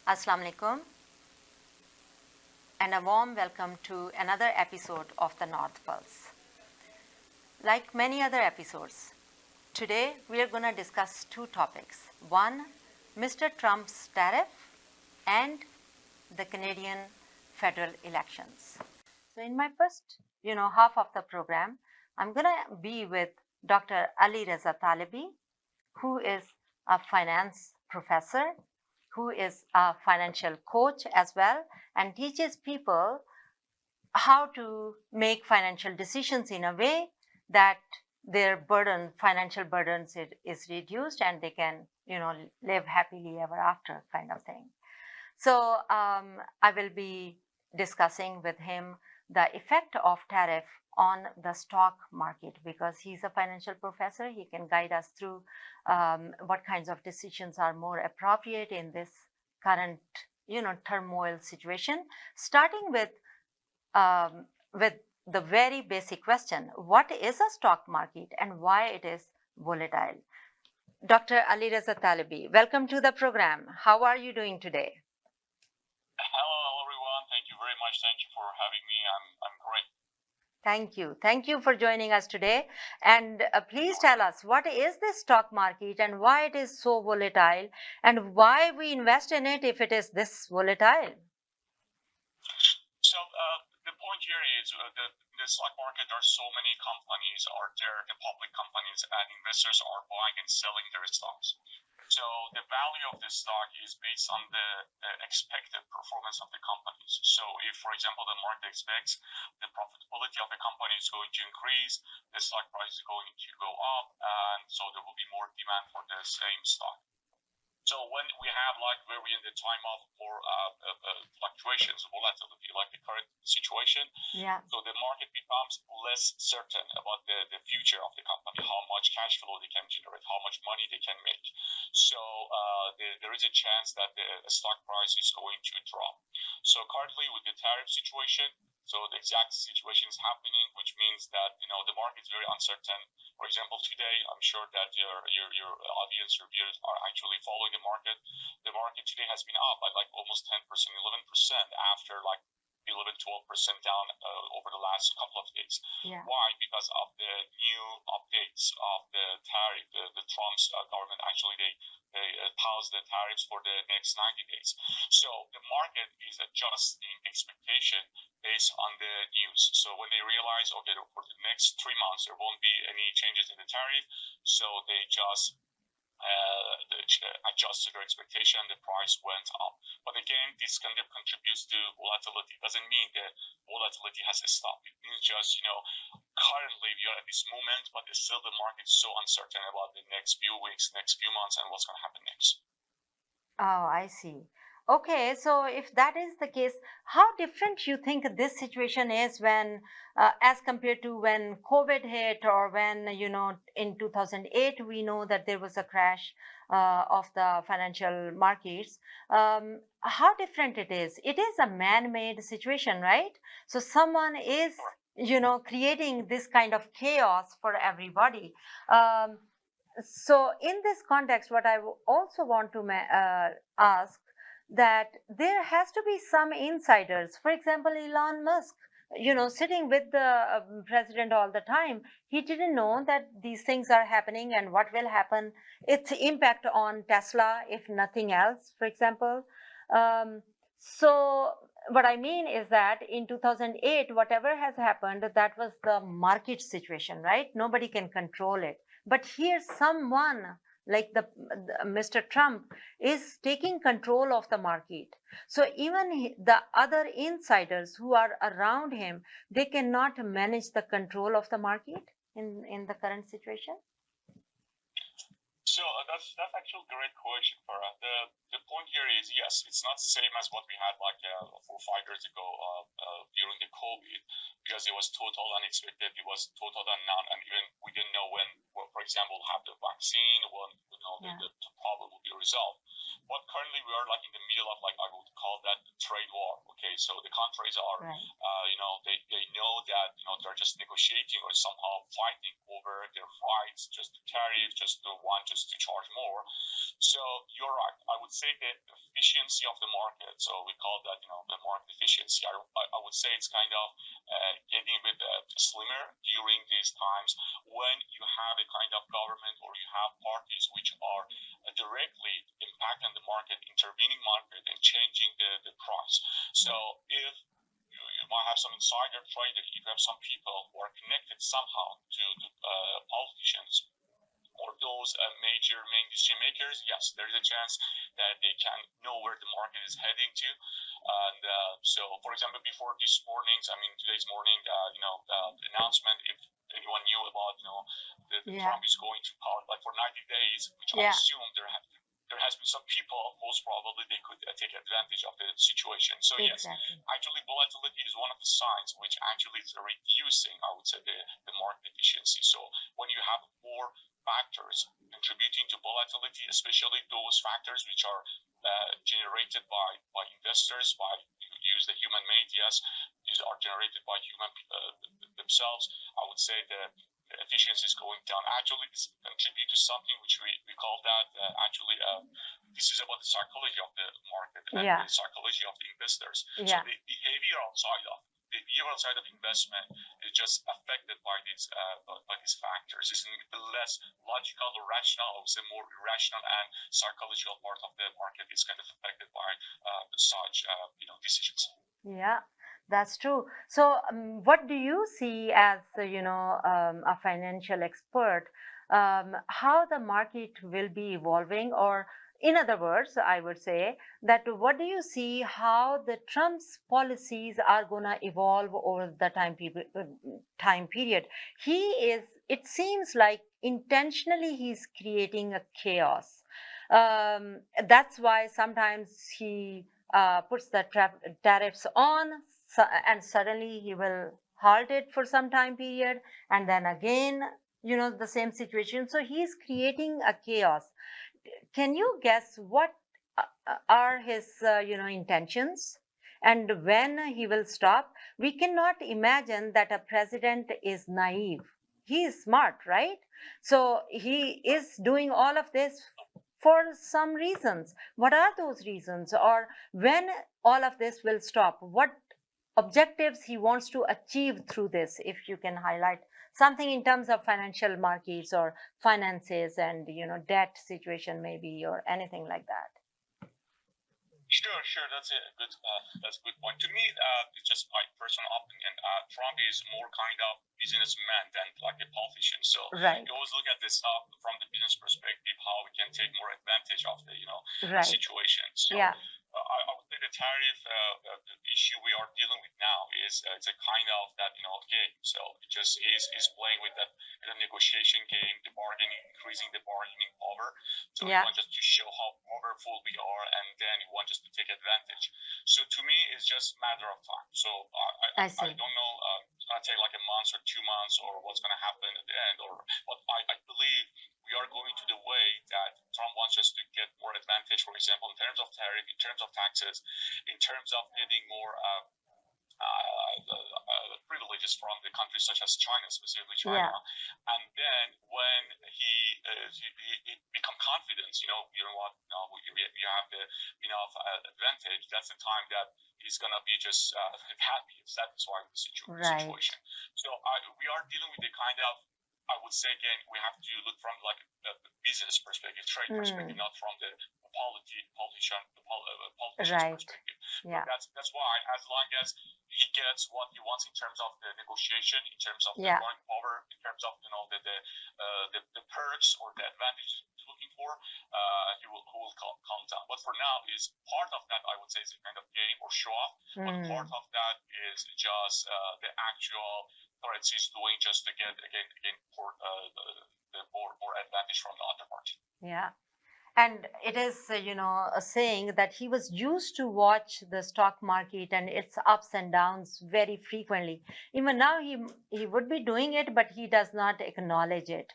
Assalamu alaikum, and a warm welcome to another episode of the North Pulse. Like many other episodes, today we are going to discuss two topics. One, Mr. Trump's tariff and the Canadian federal elections. So in my first, half of the program, I'm going to be with Dr. Ali Reza Talibi, who is a finance professor, who is a financial coach as well, and teaches people how to make financial decisions in a way that their financial burdens is reduced and they can, live happily ever after kind of thing. So I will be discussing with him the effect of tariff on the stock market, because he's a financial professor. He can guide us through what kinds of decisions are more appropriate in this current, turmoil situation. Starting with the very basic question: what is a stock market and why it is volatile? Dr. Ali Reza Talibi, welcome to the program. How are you doing today? Hello, everyone. Thank you very much. Thank you for having me. I'm great. Thank you. Thank you for joining us today. And please tell us, what is this stock market and why it is so volatile, and why we invest in it if it is this volatile? So the point here is the stock market, there are so many companies are there, the public companies, and investors are buying and selling their stocks. So the value of the stock is based on the expected performance of the companies. So if, for example, the market expects the profitability of the company is going to increase, the stock price is going to go up, and so there will be more demand for the same stock. So when we have where we're in the time of more fluctuations, volatility, like the current situation, so the market becomes less certain about the future of the company, how much cash flow they can generate, how much money they can make. So there is a chance that the stock price is going to drop. So currently with the tariff situation, so the exact situation is happening, which means that the market is very uncertain. For example, today, I'm sure that your audience, your viewers are actually following the market. The market today has been up by almost 10%, 11% after 11, 12% down over the last couple of days. Yeah. Why? Because of the new updates of the tariff. The Trump's government actually they paused the tariffs for the next 90 days. So the market is adjusting expectation based on the news. So when they realize, okay, for the next 3 months there won't be any changes in the tariff, so they just adjusted their expectation, the price went up. But again, this kind of contributes to volatility. It doesn't mean that volatility has stopped. It means just, currently we are at this moment, but still the market is so uncertain about the next few weeks, next few months, and what's going to happen next. Oh, I see. Okay, so if that is the case, how different you think this situation is when, as compared to when COVID hit, or when, in 2008, we know that there was a crash of the financial markets. How different it is? It is a man-made situation, right? So someone is, creating this kind of chaos for everybody. So in this context, what I also want to ask, that there has to be some insiders. For example, Elon Musk, sitting with the president all the time, he didn't know that these things are happening and what will happen, its impact on Tesla, if nothing else, for example. So what I mean is that in 2008, whatever has happened, that was the market situation, right? Nobody can control it. But here someone like the Mr. Trump is taking control of the market. So even the other insiders who are around him, they cannot manage the control of the market in the current situation. So that's actually a great question, Farah. The point here is, yes, it's not the same as what we had 4 or 5 years ago during the COVID, because it was total unexpected, it was total unknown, and even we didn't know when, for example, we'll have the vaccine, when the problem will be resolved. But currently we are in the middle of I would call that trade war. Okay, so the countries are, Right. they know that they're just negotiating, or some fighting over their rights, just the tariff, just the one, just to charge more. So you're right. I would say the efficiency of the market. So we call that, the market efficiency. I would say it's kind of getting a bit slimmer during these times when you have a kind of government or you have parties which are directly impacting the market, intervening market, and changing the price. So if you might have some insider trading, you have some people who are connected somehow to politicians or those major main decision makers, yes, there is a chance that they can know where the market is heading to. And so, for example, before this morning's, today's morning, announcement, if anyone knew about, the Trump is going to power like for 90 days, which I assume there has been some people, most probably they could take advantage of the situation. So yes, actually volatility is one of the signs which actually is reducing, I would say, the market efficiency. So when you have more factors contributing to volatility, especially those factors which are generated by investors, by use the human made, yes, these are generated by human themselves. I would say the efficiency is going down. Actually, this contributes to something which we call that this is about the psychology of the market and the psychology of the investors. So the behavioral side of investment is just affected by these factors. It's less logical or rational. I would say more irrational, and psychological part of the market is kind of affected by such decisions. Yeah, that's true. So what do you see as a financial expert, how the market will be evolving? Or in other words, I would say that what do you see how the Trump's policies are going to evolve over the time period? It seems like intentionally he's creating a chaos. That's why sometimes he puts the tariffs on, and suddenly he will halt it for some time period, and then again, the same situation. So he's creating a chaos. Can you guess what are his intentions and when he will stop? We cannot imagine that a president is naive. He is smart, right? So he is doing all of this for some reasons. What are those reasons? Or when all of this will stop? What objectives he wants to achieve through this, if you can highlight something in terms of financial markets or finances and debt situation maybe, or anything like that. Sure. That's a good point. To me, it's just my personal opinion. Trump is more kind of businessman than like a politician. So you always look at this from the business perspective, how we can take more advantage of the situation. So I would say the tariff the issue we are dealing with now is it's a kind of that game. So it just is playing with that negotiation game, the bargaining, increasing the bargaining power. So we want just to show how powerful we are, and then we want just to take advantage. So to me, it's just a matter of time. So I don't know. It's gonna take like a month or 2 months, or what's gonna happen at the end. But I believe we are going to the way that Trump wants us to get more advantage, for example, in terms of tariff, in terms of taxes, in terms of getting more privileges from the countries such as China, specifically China. And then when he become confident, you know what, we have the enough advantage. That's the time that he's gonna be just happy, satisfied with the situation. So we are dealing with the kind of, I would say again, we have to look from like a business perspective, trade perspective, not from the politician's perspective. That's why, as long as he gets what he wants in terms of the negotiation, in terms of the foreign power, in terms of the perks or the advantage he's looking for, he will calm down. But for now, is part of that, I would say, is a kind of game or show off. But part of that is just the actual threats he's doing just to get more advantage from the other party. Yeah. And it is, a saying that he was used to watch the stock market and its ups and downs very frequently. Even now, he would be doing it, but he does not acknowledge it.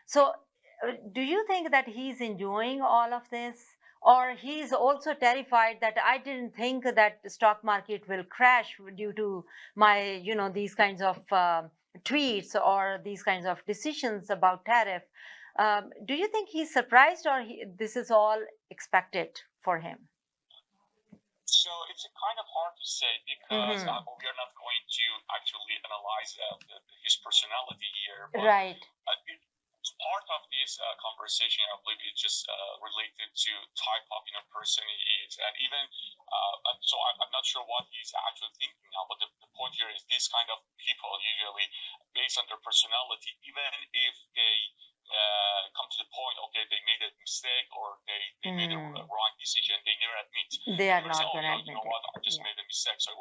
So do you think that he's enjoying all of this? Or he's also terrified that I didn't think that the stock market will crash due to my, these kinds of tweets or these kinds of decisions about tariff. Do you think he's surprised, or this is all expected for him? So it's kind of hard to say because Mm-hmm. we are not going to actually analyze his personality here. But Right. part of this conversation, I believe, is just related to type of person he is, and even so, I'm not sure what he's actually thinking now. But the point here is these kind of people usually, based on their personality, even if they come to the point, okay, they made a mistake or they made a wrong decision, they never admit. They are never say, not oh, going to admit you know it. what, I just made a mistake. So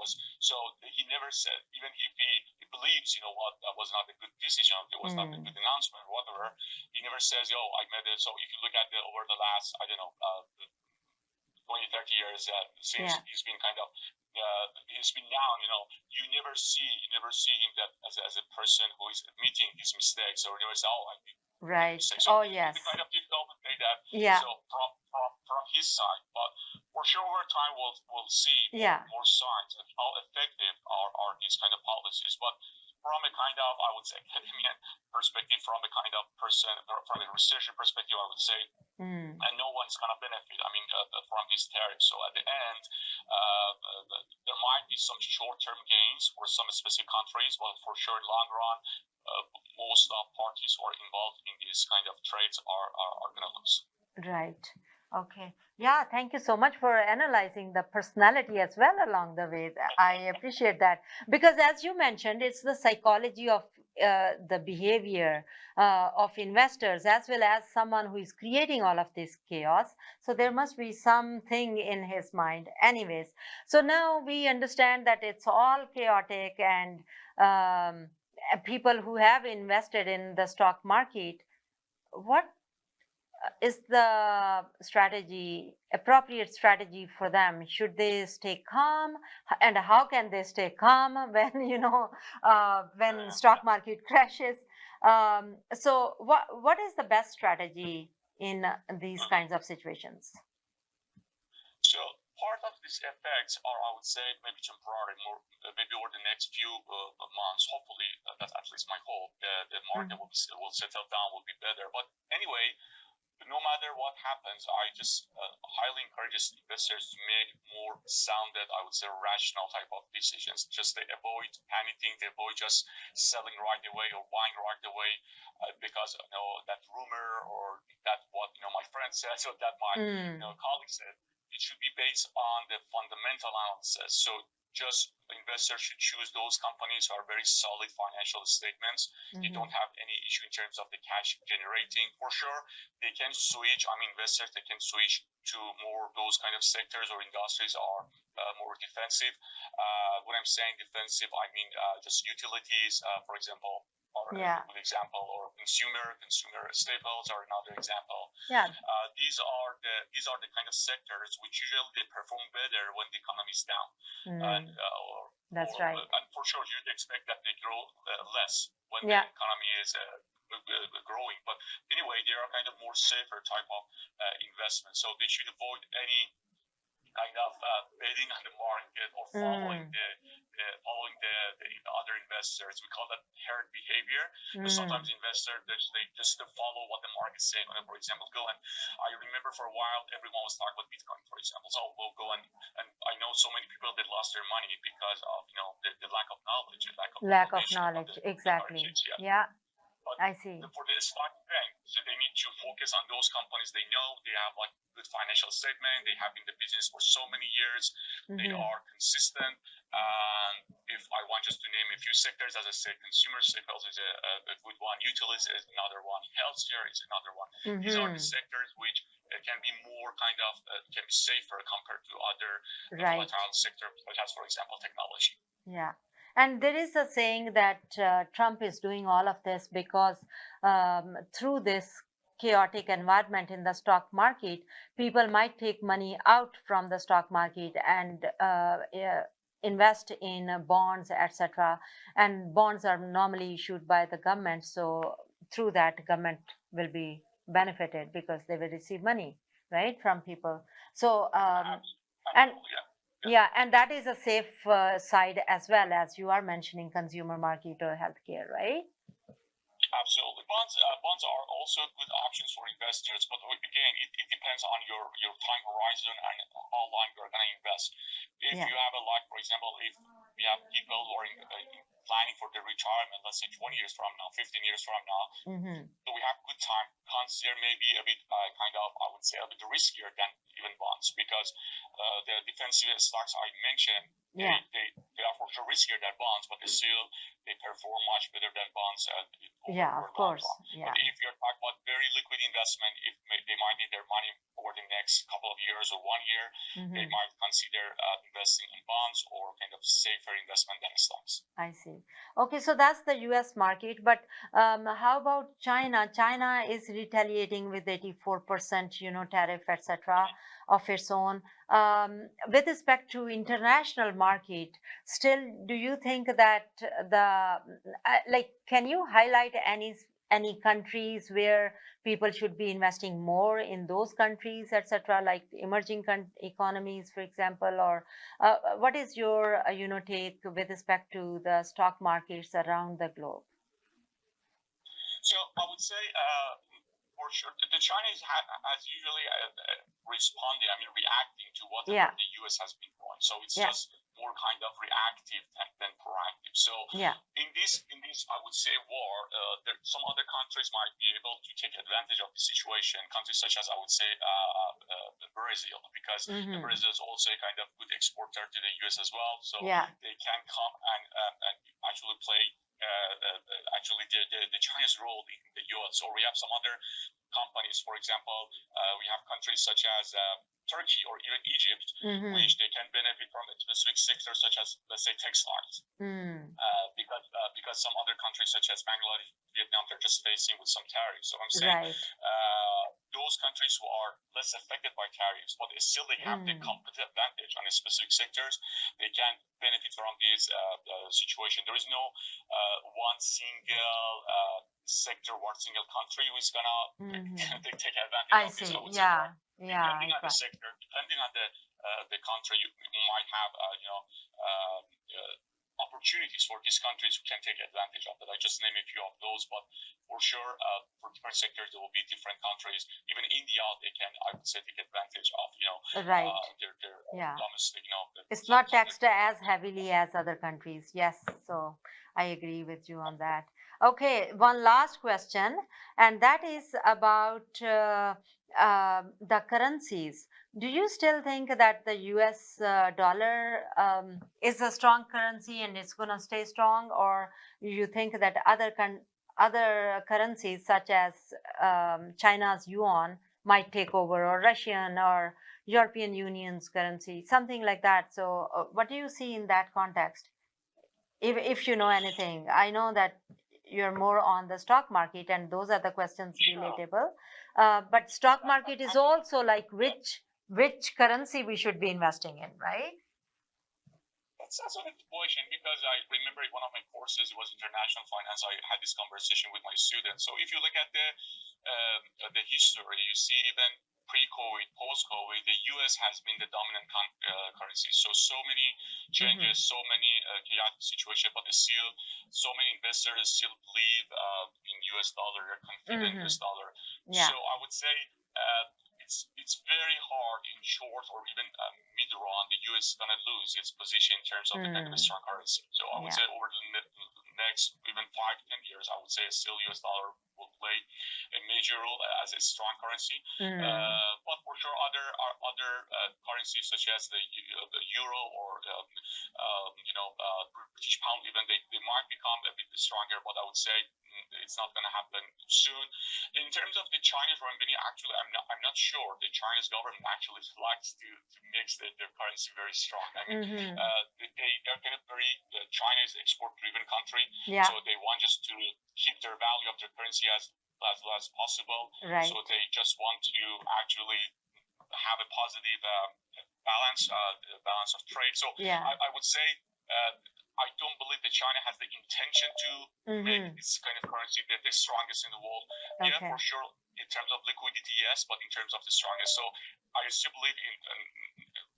he never said, even if he believes, you know what, that was not a good decision, it was not a good announcement or whatever, he never says, oh, I made it. So if you look at over the last, I don't know, 20, 30 years since he's been kind of he's been down, you never see him that as a person who is admitting his mistakes, or never say, oh, I did Right. mistakes. So Oh, yes. it's kind of difficult to say that. Yeah. So from his side, but for sure over time we'll see more signs of how effective are these kind of policies. But from a kind of, I would say, academic perspective, from a kind of person, from a researcher perspective, I would say, and no one's going to benefit, from these tariffs. So at the end, there might be some short-term gains for some specific countries, but for sure, in the long run, most parties who are involved in these kind of trades are going to lose. Right. Okay. Yeah, thank you so much for analyzing the personality as well along the way. I appreciate that, because as you mentioned, it's the psychology of the behavior of investors, as well as someone who is creating all of this chaos. So there must be something in his mind. Anyways, so now we understand that it's all chaotic, and people who have invested in the stock market, what is the appropriate strategy for them? Should they stay calm, and how can they stay calm when when stock market crashes? So what is the best strategy in these kinds of situations? So part of these effects are, I would say, maybe temporary, maybe over the next few months. Hopefully, that's at least my hope. The market will settle down, will be better. But anyway, no matter what happens, I just highly encourage investors to make more sounded, I would say, rational type of decisions. Just they avoid panicking, they avoid just selling right away or buying right away because that rumor or that what my friend said or that my colleague said. It should be based on the fundamental analysis. So just investors should choose those companies who are very solid financial statements. They don't have any issue in terms of the cash generating. For sure, they can switch. Investors, they can switch to more those kind of sectors or industries are more defensive. When I'm saying defensive, I mean just utilities, for example, are a good example, or consumer staples are another example. These are the kind of sectors which usually they perform better when the economy is down. That's right. And for sure, you'd expect that they grow less when the economy is growing. But anyway, they are kind of more safer type of investment. So they should avoid any kind of betting on the market or following the other investors. We call that herd behavior. Sometimes investors they just follow what the market's saying. For example, I remember for a while everyone was talking about Bitcoin, for example. So we'll go and I know so many people that lost their money because of the lack of knowledge, lack of knowledge. Exactly. But I see. For the stock bank, so they need to focus on those companies they know they have like good financial statement. They have been in the business for so many years. They are consistent. And if I want just to name a few sectors, as I said, consumer staples is a good one. Utilities is another one. Healthcare is another one. These are the sectors which can be more kind of can be safer compared to other volatile sectors, such as, for example, technology. Yeah. And there is a saying that Trump is doing all of this because through this chaotic environment in the stock market, people might take money out from the stock market and invest in bonds, etc. And bonds are normally issued by the government. So through that, government will be benefited because they will receive money, right, from people. So, Yeah, and that is a safe side as well, as you are mentioning consumer market or healthcare, right? Absolutely. Bonds are also good options for investors, but again, it depends on your time horizon and how long you're going to invest. If Yeah. you have a like, for example, if we have people who are planning for their retirement, let's say 20 years from now, 15 years from now, Mm-hmm. so we have good time. Consider maybe a bit kind of, I would say, a bit riskier than even bonds because the defensive stocks I mentioned, Yeah. they are for sure riskier than bonds, but they perform much better than bonds Yeah, over of long course. run. Yeah. But if you're talking about very liquid investment, if they might need their money over the next couple of years or 1 year, they Mm-hmm. might consider investing in bonds or kind of safer investment than stocks. I see. Okay, so that's the US market, but how about China? China is retaliating with 84%, tariff, etc., of its own. With respect to international market, still, do you think that can you highlight any countries where people should be investing more in those countries, etc., like emerging economies, for example, or what is your, take with respect to the stock markets around the globe? So I would say, for sure, the Chinese has usually responded, I mean, reacting to whatever Yeah, the US has been doing. So it's yeah, just more kind of reactive than proactive. So yeah. in this, I would say war. Some other countries might be able to take advantage of the situation. Countries such as I would say Brazil, because Mm-hmm. Brazil is also a kind of good exporter to the US as well. So Yeah, they can come and actually play actually the Chinese role in the US. So we have some other companies, for example, we have countries such as Turkey or even Egypt, mm-hmm. which they can benefit from a specific sector such as, let's say, textiles. Mm. Because some other countries such as Bangladesh, Vietnam, they're just facing with some tariffs. So I'm saying Right. those countries who are less affected by tariffs, but still they have the competitive advantage on the specific sectors, they can benefit from this situation. There is no one single sector, one single country who is gonna take advantage I of this. see. I would say Yeah, yeah, depending on the sector, depending on the country, you might have opportunities for these countries who can take advantage of it. I just name a few of those, but for sure, for different sectors, there will be different countries. Even India, they can, I would say, take advantage of right. their Yeah. domestic, It's not taxed as heavily as other countries. Yes, so I agree with you on that. Okay, one last question, and that is about the currencies. Do you still think that the US dollar is a strong currency and it's going to stay strong, or you think that other currencies such as China's yuan might take over, or Russian or European Union's currency, something like that? So, what do you see in that context? If you know anything, I know that you're more on the stock market, and those are the questions relatable. But stock market is also like which currency we should be investing in, right? That's a good question because I remember in one of my courses, it was international finance. I had this conversation with my students. So if you look at the history, you see even pre-COVID, post-COVID, the US has been the dominant currency. So many changes, so many chaotic situations, but still, so many investors still believe in US dollar. They're confident in US dollar. Yeah. So I would say it's very hard in short or even mid-run. The US is going to lose its position in terms of the kind of a strong currency. So I would say over the next even 5 to 10 years, I would say still US dollar will play a major role as a strong currency. But for sure, other currencies such as the euro or British pound, even they might become a bit stronger. But I would say it's not going to happen soon. In terms of the Chinese renminbi, actually, I'm not sure. The Chinese government actually likes to mix their currency very strong. I mean, they're kind of very China is export-driven country, so they want just to keep their value of their currency as low as possible. Right. So they just want to actually have a positive balance of trade. So I would say I don't believe that China has the intention to make its kind of currency the strongest in the world. Okay. Yeah, for sure, in terms of liquidity, yes, but in terms of the strongest. So I still believe in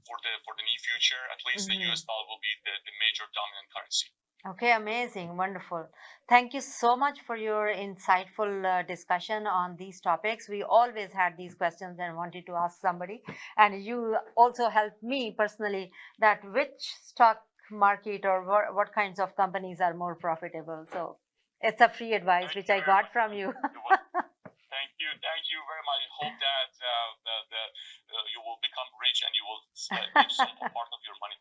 for the near future, at least the US dollar will be the major dominant currency. Okay, amazing, wonderful. Thank you so much for your insightful discussion on these topics. We always had these questions and wanted to ask somebody, and you also helped me personally that which stock market or what kinds of companies are more profitable. So it's a free advice which I got from you. Thank you very much. I hope that you will become rich and you will give some part of your money.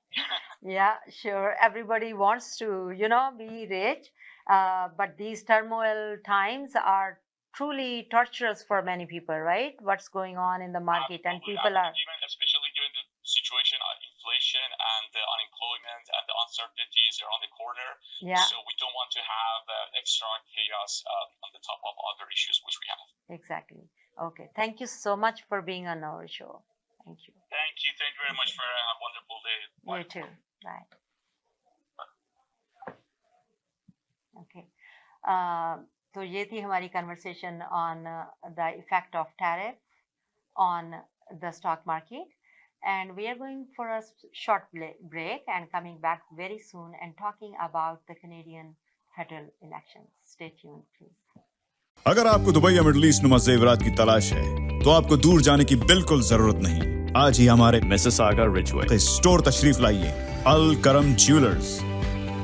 Yeah, sure. Everybody wants to, be rich. But these turmoil times are truly torturous for many people, right? What's going on in the market, and people are, especially given the situation of inflation and the unemployment and the uncertainties around the corner. Yeah. So we don't want to have extra chaos on the top of other issues which we have. Exactly. Okay. Thank you so much for being on our show. Thank you. Thank you. Thank you very much, Farah. Have a wonderful day. Bye. You too. Bye. Okay. So ये थी हमारी conversation on the effect of tariff on the stock market, and we are going for a short break and coming back very soon and talking about the Canadian federal elections. Stay tuned, please. अगर आपको Dubai या middle east नुमा जेवरात की तलाश है तो आपको दूर जाने की बिल्कुल जरूरत नहीं। आज ही हमारे मिसिसागा रिचवे स्टोर तशरीफ लाइए। अल करम ज्वेलर्स।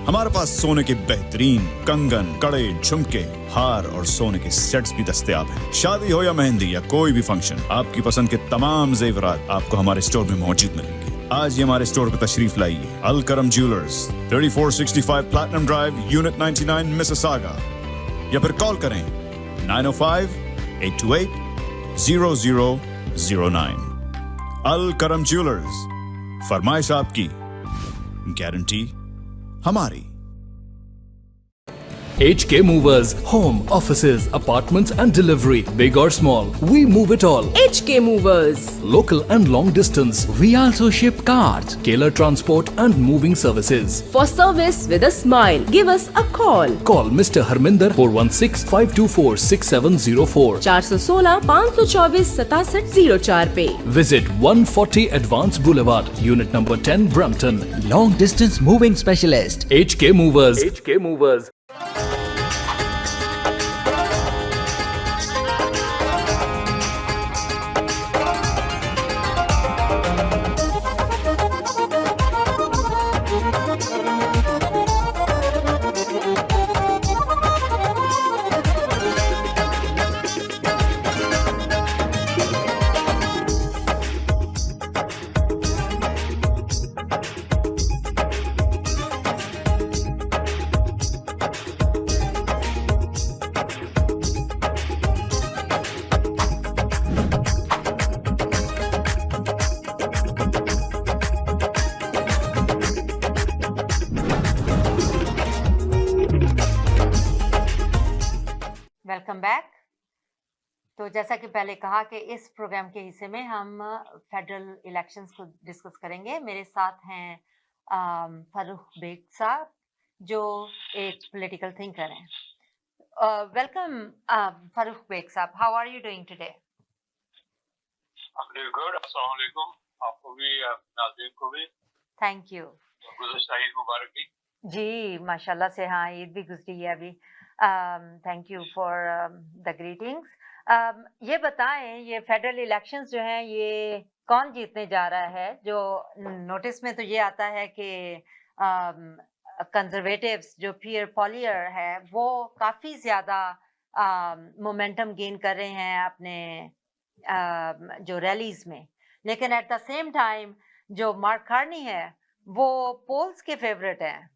हमारे पास सोने के बेहतरीन कंगन, कड़े, झुमके, हार और सोने के सेट्स भी दस्तयाब हैं। शादी हो या मेहंदी या कोई भी फंक्शन, आपकी पसंद के तमाम जेवरात आपको हमारे स्टोर में मौजूद मिलेंगे। आज ही हमारे स्टोर पर तशरीफ लाइए। अल करम jewellers, 3465 platinum drive, unit 99, Mississauga, या फिर कॉल करें 905-828-0009। अल करम ज्वेलर्स, फरमाइश आपकी, गारंटी हमारी। HK Movers, home, offices, apartments and delivery, big or small, we move it all. HK Movers. Local and long distance, We also ship cars. Tailor transport and moving services. For service with a smile, give us a call. Call Mr. Harminder 416-524-6704. 416-524-6704 पे. Visit 140 Advance Boulevard, Unit number 10, Brampton. Long distance moving specialist. HK Movers. HK Movers. Welcome back. तो जैसा कि पहले कहा कि इस programme के हिस्से में हम फेडरल इलेक्शंस को डिस्कस करेंगे। मेरे साथ हैं फरूख बेग साहब, जो एक पॉलिटिकल थिंकर हैं। वेलकम फरूख बेग साहब, how are you doing today? Good, अस्सलाम वालेकुम। आपको भी, नाज़रीन को भी थैंक यू। गुज़श्ता ईद मुबारक की। जी माशाल्लाह से, हाँ, ईद भी गुजरी है अभी। Thank you for the greetings. ये बताएं, ये फेडरल इलेक्शंस जो हैं, ये कौन जीतने जा रहा है? जो नोटिस में तो ये आता है कि कंजर्वेटिव्स जो पियर पॉलियर है वो काफ़ी ज़्यादा मोमेंटम गेन कर रहे हैं अपने जो रैलीज में, लेकिन एट द सेम टाइम जो मार्क कार्नी है वो पोल्स के फेवरेट हैं।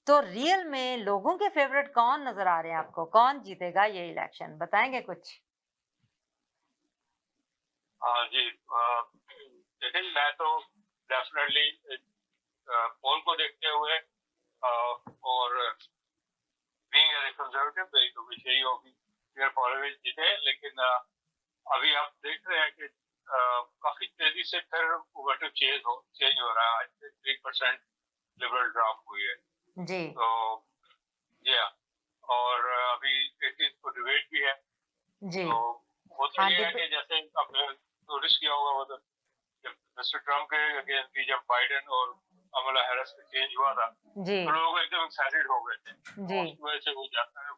तो रियल में लोगों के फेवरेट कौन नजर आ रहे हैं आपको? कौन जीतेगा ये इलेक्शन, बताएंगे कुछ? हाँ जी, लेकिन मैं तो डेफिनेटली पोल को देखते हुए और बीइंग एज ए कंजर्वेटिव मेरी तो विश यही होगी कि पॉलिटिक्स जीते, लेकिन अभी आप देख रहे हैं कि काफी तेजी से फिर वोटिव चेंज हो रहा है। 3% लिबरल ड्रॉप हुई है जी। तो या और अभी 18 को डिबेट भी है जी। तो वो तो ये है कि जैसे आपने नोटिस किया होगा वो तो मिस्टर ट्रम्प के अगेंस्ट भी जब बाइडेन और कमला हैरिस का चेंज हुआ था जी तो लोग एकदम एक्साइटेड हो गए थे, जी उसकी वजह से वो जाता है।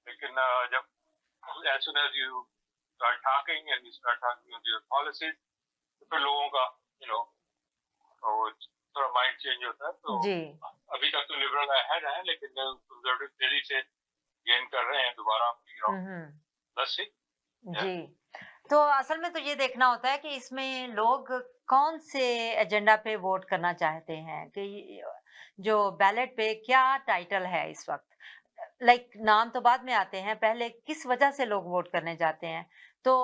लेकिन जब as soon as you start talking and you start talking with your policies, तो फिर लोगों का वो थोड़ा माइंड चेंज होता है। तो जी अभी तक तो लिबरल अहेड है, लेकिन कंजर्वेटिव तेजी से गेन कर रहे हैं दोबारा। बस जी तो असल में तो ये देखना होता है कि इसमें लोग कौन से एजेंडा पे वोट करना चाहते हैं, कि जो बैलेट पे क्या टाइटल है इस वक्त। लाइक नाम तो बाद में आते हैं, पहले किस वजह से लोग वोट करने जाते हैं। तो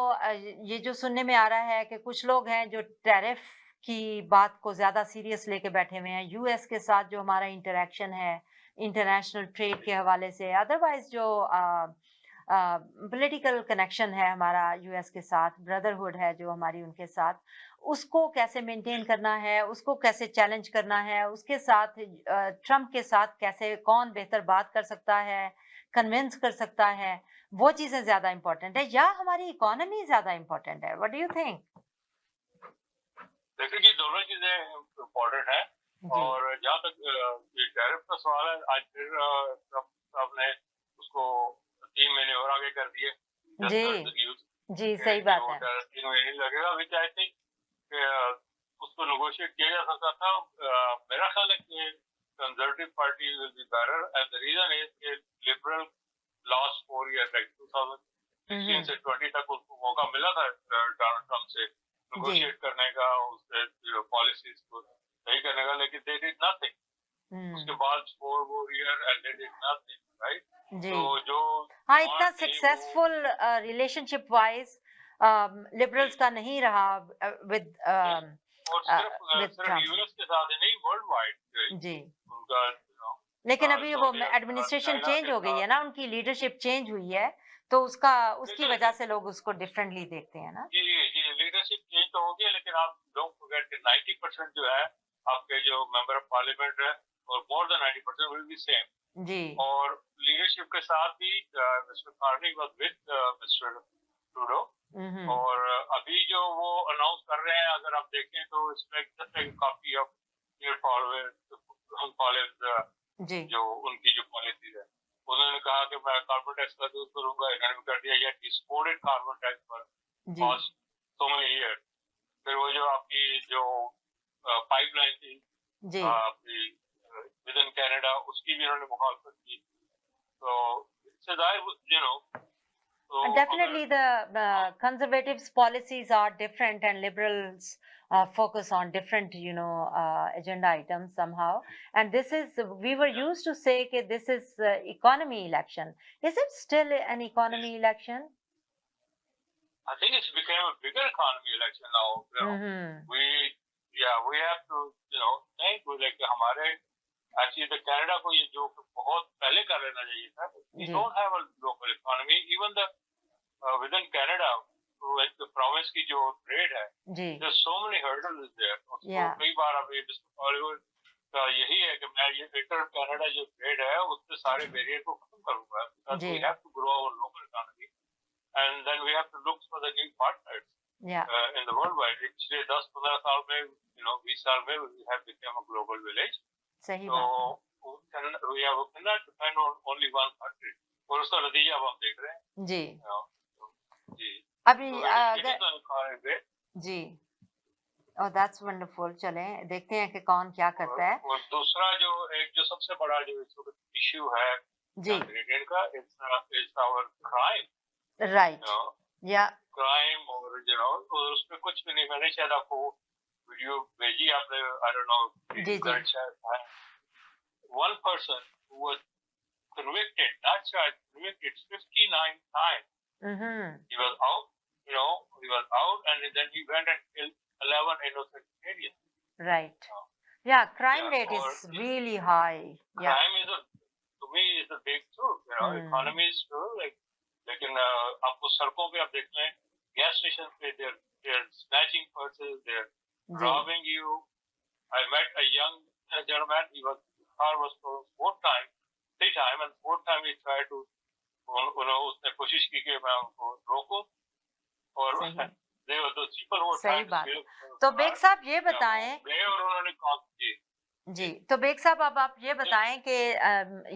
ये जो सुनने में आ रहा है कि कुछ लोग हैं जो टैरिफ की बात को ज्यादा सीरियस लेके बैठे हुए हैं, यूएस के साथ जो हमारा इंटरेक्शन है इंटरनेशनल ट्रेड के हवाले से, अदरवाइज जो पॉलिटिकल कनेक्शन है हमारा यूएस के साथ, ब्रदरहुड है जो हमारी उनके साथ, उसको कैसे मेंटेन करना है, उसको कैसे चैलेंज करना है, उसके साथ ट्रम्प के साथ कैसे कौन बेहतर बात कर सकता है, कन्विंस कर सकता है, वो चीजें ज्यादा इंपॉर्टेंट है या हमारी इकोनॉमी ज्यादा इंपॉर्टेंट है? What do you think? देखिए कि दोनों चीजें इम्पोर्टेंट है। और जहाँ तक ये टैरिफ का सवाल है, आज फिर ट्रम्प साहब ने उसको 3 महीने और आगे कर दिए। जी सही बात है। 3 महीने लगेगा, विच आई थिंक उसको नेगोशिएट किया जा सकता था। मेरा ख्याल है कि conservative party will be better, and the reason is कि लिबरल लास्ट 4 ईयर लाइक 2016 से 20 तक उनको मौका मिला था डोनाल्ड ट्रम्प से नेगोशिएट करने का, उसके पॉलिसीज को सही करने का, लेकिन दे डिड नथिंग। उसके बाद 4 more years and they did nothing, right? तो जो हाँ, इतना सक्सेसफुल रिलेशनशिप वाइज लिबरल्स का नहीं रहा विद सिर्फ यूएस के साथ ही नहीं, वर्ल्ड वाइड जी उनका लेकिन अभी वो एडमिनिस्ट्रेशन चेंज हो गई है ना, उनकी लीडरशिप चेंज हुई है, तो उसकी वजह से लोग उसको डिफरेंटली देखते हैं ना। जी लीडरशिप चेंज तो होगी, लेकिन आप डोंट फॉरगेट कि 90% जो है आपके जो मेंबर ऑफ पार्लियामेंट है, और more than 90% will be same जी। और लीडरशिप के साथ ही mister Carney was with mister Trudeau, और अभी जो वो अनाउंस कर रहे हैं, अगर आप देखें तो इसमें जस्ट एक कॉपी ऑफ जी जो उनकी जो पॉलिसी है, उन्होंने कहा कि मैं कार्बन टैक्स का यूज करूंगा, इन्होंने कर दिया, या डिस्पोर्टेड कार्बन टैक्स पर कॉस्ट सो मेनी ईयर। फिर वो जो आपकी जो पाइपलाइन थी आपकी विद इन कनाडा, उसकी भी उन्होंने मुखालफत की। तो definitely the conservatives policies are different and liberals focus on different agenda items somehow, and this is, we were used to say that this is economy election. Is it still an economy election? I think it's become a bigger economy election now. We have to think like हमारे actually the Canada को ये जो बहुत पहले कर लेना चाहिए था. We don't have a local economy. Even the within Canada, the province की जो trade है, there's so many hurdles there. कई बार अभी हॉलीवुड का यही है कि मैं ये इंटर कनाडा जो ट्रेड है उससे सारे बैरियर को खत्म करूंगा. Because we have to grow our local economy, and then we have to look for the new partners in the worldwide. पिछले 10-15 साल में 20 साल में we have become a global village. सही बात है. We cannot depend on only one country. और उसका नतीजा अब हम देख रहे हैं. जी. अभी अगर जी. Oh, that's wonderful. चलें देखते हैं कि कौन क्या करता है. और दूसरा जो सबसे बड़ा जो इशू है ग्रेडियंट का, it's our crime. Right. Crime और उसमें कुछ भी नहीं. मैंने शायद आपको वीडियो भेजी, आपने I don't know. One person who was convicted, not charged, convicted 59 times. He was out, he was out, and then he went and killed 11 innocent Canadians. Right. Crime rate is really high. Crime is to me is a big truth. Economy is true. लेकिन आपको सड़कों पे आप देख लें, gas stations पे they're snatching purses, they're robbing you. I met a young gentleman. His car was stolen 3 times, and 4th time he tried to, उसने कोशिश की कि मैं उनको रोकूं, और the people who were सही trying to बात steal है। तो बेग साहब ये वो बताएं, गए और उन्होंने कॉल की। जी, तो बेग साहब अब आप ये बताएं कि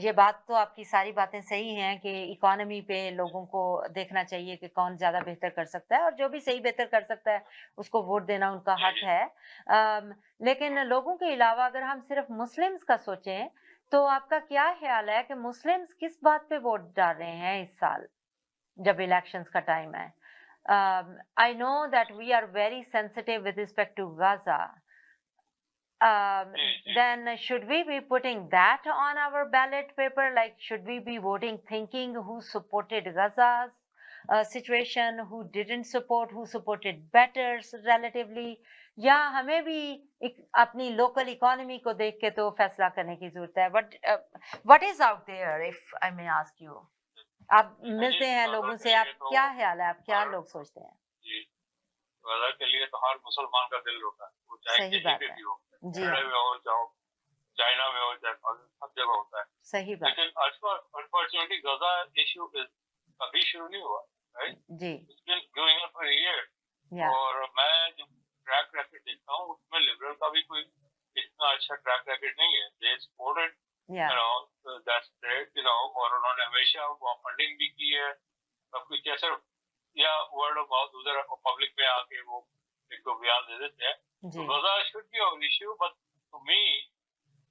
ये बात तो आपकी सारी बातें सही हैं कि इकोनॉमी पे लोगों को देखना चाहिए कि कौन ज़्यादा बेहतर कर सकता है, और जो भी सही बेहतर कर सकता है उसको वोट देना उनका हक है। लेकिन लोगों के अलावा अगर हम सिर्फ मुस्लिम्स का सोचें, तो आपका क्या ख्याल है कि मुस्लिम्स किस बात पे वोट डाल रहे हैं इस साल जब इलेक्शंस का टाइम है? I know that we are very sensitive with respect to Gaza. Then should we be putting that on our ballot paper? Like, should we be voting thinking who supported Gaza's situation, who didn't support, who supported better relatively? या हमें भी अपनी local economy को देख के तो फैसला करने की जरूरत है? What is out there, if I may ask you? आप मिलते हैं लोगों से, आप क्या ख्याल है, आप क्या लोग सोचते हैं? जी, गजा के लिए तो हर मुसलमान का दिल रोता है, वो चाहे सही कहीं बात पे है भी हो, जी, कनाडा में हो, चाहे चाइना में हो, चाहे सब जगह होता है। सही बात लेकिन अनफॉर्चुनेटली गजा इशू अभी शुरू नहीं हुआ, राइट? जी, it's been going on for years. या और मैं जो ट्रैक रैकेट देखता हूँ उसमें लिबरल का भी कोई इतना अच्छा ट्रैक रैकेट नहीं है। दे सपोर्टेड या दैट्स ग्रेट, और उन्होंने हमेशा वो फंडिंग भी की है, सब कुछ कैसे, या वर्ड ऑफ माउथ उधर पब्लिक में आके वो एक दो बयान दे देते हैं। जी, Gaza should be on issue, but to me,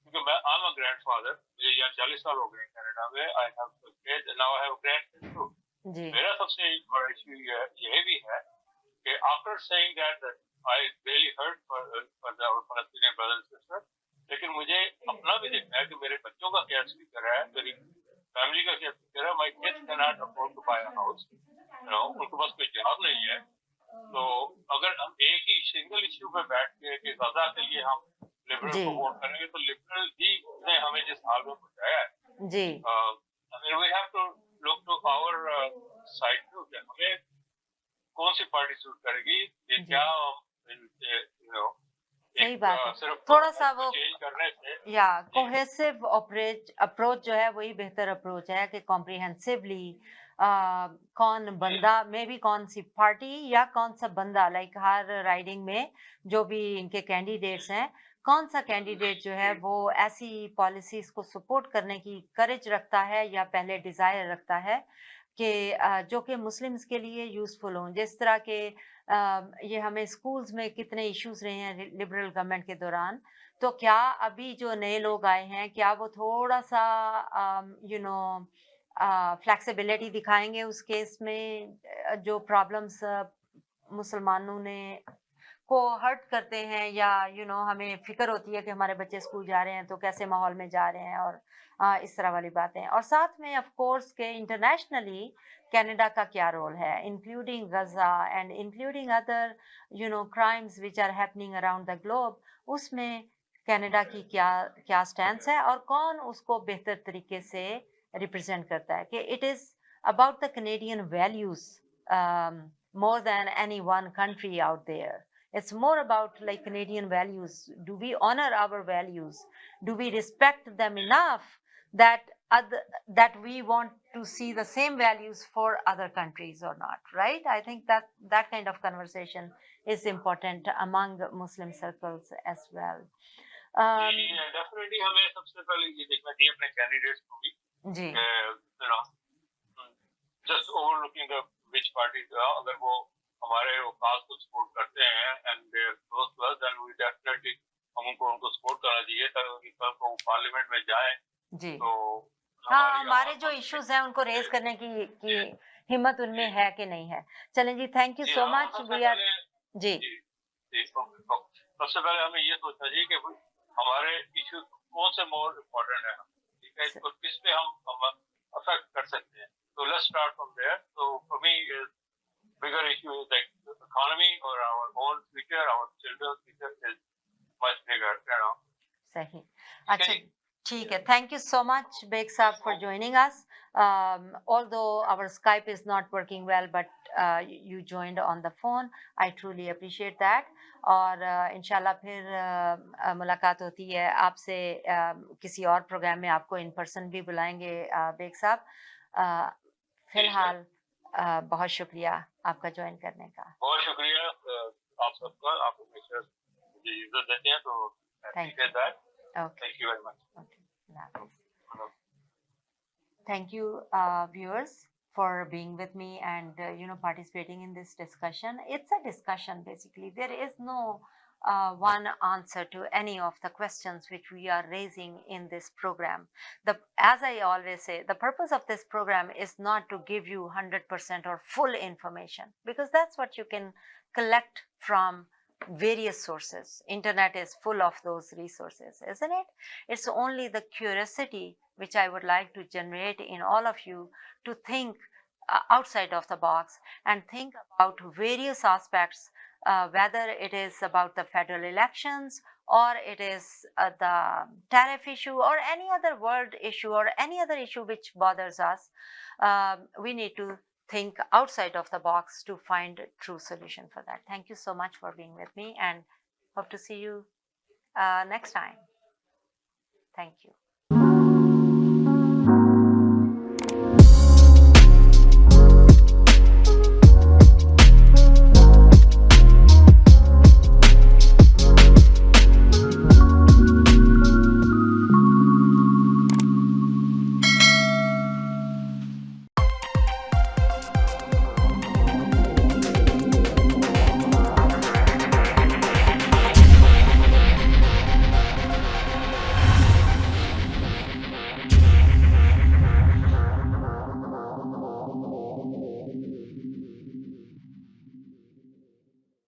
क्योंकि मैं आई एम अ ग्रैंडफादर, मुझे यहाँ 40 साल हो गए कनाडा में, I have kid, now I have grandkids too. जी, मेरा सबसे बड़ा इशू ये भी है कि after saying that I really hurt for our Palestinian brothers and sisters, लेकिन मुझे अपना भी देखना है कि मेरे बच्चों का क्या स्पीकर है, मेरी फैमिली का क्या स्पीकर है। My kids can not afford to buy a house, उनके पास कोई जॉब नहीं है। तो अगर हम एक ही सिंगल इश्यू पे बैठ के कि गजा के लिए हम लिबरल जी, को वोट करेंगे, तो लिबरल ही ने हमें जिस हाल में पहुंचाया है, जी, we have to look to our side too, हमें कौन सी पार्टी सूट करेगी, ये क्या सही बात है। सिर्फ थोड़ा सा वो चेंज करने से या कोहेसिव अप्रोच जो है वही बेहतर अप्रोच है कि कॉम्प्रिहेंसिवली कौन बंदा, मे बी कौन सी पार्टी या कौन सा बंदा, लाइक हर राइडिंग में जो भी इनके कैंडिडेट्स हैं, कौन सा कैंडिडेट जो है वो ऐसी पॉलिसीज को सपोर्ट करने की करेज रखता है या पहले डिजायर रखता है कि जो कि मुस्लिम्स के लिए यूजफुल हों। जिस तरह के ये हमें स्कूल्स में कितने इश्यूज रहे हैं लिबरल गवर्नमेंट के दौरान, तो क्या अभी जो नए लोग आए हैं क्या वो थोड़ा सा यू नो फ्लेक्सिबिलिटी दिखाएंगे उस केस में जो प्रॉब्लम्स मुसलमानों ने को हर्ट करते हैं, या हमें फिक्र होती है कि हमारे बच्चे स्कूल जा रहे हैं तो कैसे माहौल में जा रहे हैं, और इस तरह वाली बातें। और साथ में ऑफ कोर्स के इंटरनेशनली कनाडा का क्या रोल है, including Gaza and including other crimes which are happening around the globe, उसमें कनाडा की क्या क्या स्टैंड है और कौन उसको बेहतर तरीके से रिप्रेजेंट करता है कि it is about the Canadian values more than any one country out there. It's more about like Canadian values. Do we honor our values? Do we respect them enough that that we want to see the same values for other countries or not? Right? I think that kind of conversation is important among Muslim circles as well. Definitely हमें सबसे पहले ये देखना चाहिए अपने candidates को भी, जी, just overlooking the which party, अगर वो हमारे काज को सपोर्ट करते हैं and they are close to us, then we definitely उनको सपोर्ट करना चाहिए ताकि कल को पार्लियामेंट में जाए। जी, तो हाँ, हमारे जो इश्यूज हैं उनको रेज करने की हिम्मत उनमें है कि नहीं है। चलें जी, thank you so much. We are जी, सबसे पहले हमें ये सोचना चाहिए कि हमारे इश्यूज कौन से मोर इम्पोर्टेंट है, ठीक है, तो किस पे हम अफेक्ट कर सकते हैं। So let's start from there. So for me, bigger issue is like the economy or our own future, our children's future is much bigger, सही, अच्छा, ठीक है। Thank you so much, Beg Saab, for joining us. Although our Skype is not working well, but you joined on the phone. I truly appreciate that. और इंशाल्लाह फिर मुलाकात होती है आपसे किसी और प्रोग्राम में, आपको इन पर्सन भी बुलाएंगे बेग साहब। फिलहाल बहुत शुक्रिया आपका ज्वाइन करने का। बहुत शुक्रिया। आप सबका आप हमेशा मुझे इज्जत देते हैं, तो Thank appreciate that. Okay. Thank you very much. Okay. Thank you, viewers, for being with me and participating in this discussion. It's a discussion basically. There is no one answer to any of the questions which we are raising in this program. As I always say, the purpose of this program is not to give you 100% or full information, because that's what you can collect from various sources. Internet is full of those resources, isn't it? It's only the curiosity which I would like to generate in all of you to think outside of the box and think about various aspects, whether it is about the federal elections, or it is the tariff issue, or any other world issue, or any other issue which bothers us. We need to think outside of the box to find a true solution for that. Thank you so much for being with me, and hope to see you next time. Thank you.